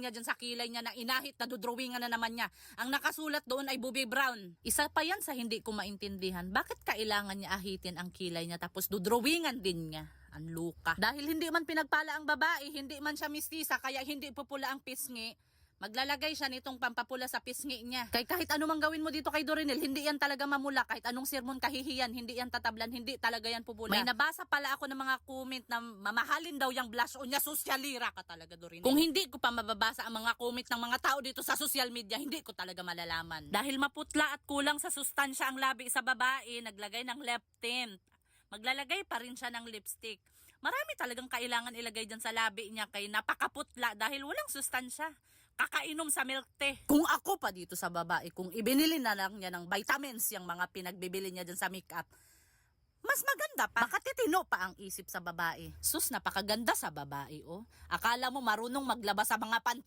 niya dyan sa kilay niya na inahit na dudrawingan na naman niya. Ang nakasulat doon ay Bobby Brown. Isa pa yan sa hindi ko maintindihan. Bakit kailangan niya ahitin ang kilay niya tapos dudrawingan din niya? Ang luka. Dahil hindi man pinagpala ang babae, hindi man siya mistisa, kaya hindi pupula ang pisngi. Maglalagay siya nitong pampapula sa pisngi niya. Kahit anumang gawin mo dito kay Dorinel, hindi yan talaga mamula. Kahit anong sermon kahihiyan, hindi yan tatablan, hindi talaga yan pupula. May nabasa pala ako ng mga comment na mamahalin daw yung blush on niya. Sosyalira ka talaga, Dorinel. Kung hindi ko pa mababasa ang mga comment ng mga tao dito sa social media, hindi ko talaga malalaman. Dahil maputla at kulang sa sustansya ang labi sa babae, naglagay ng lip tint. Maglalagay pa rin siya ng lipstick. Marami talagang kailangan ilagay dyan sa labi niya kay napakaputla dahil walang sustansya. Kakainom sa milk tea. Kung ako pa dito sa babae, kung ibinili na lang niya ng vitamins yung mga pinagbibili niya dyan sa makeup, mas maganda pa. Baka titino pa ang isip sa babae. Sus, napakaganda sa babae, oh. Akala mo marunong maglaba sa mga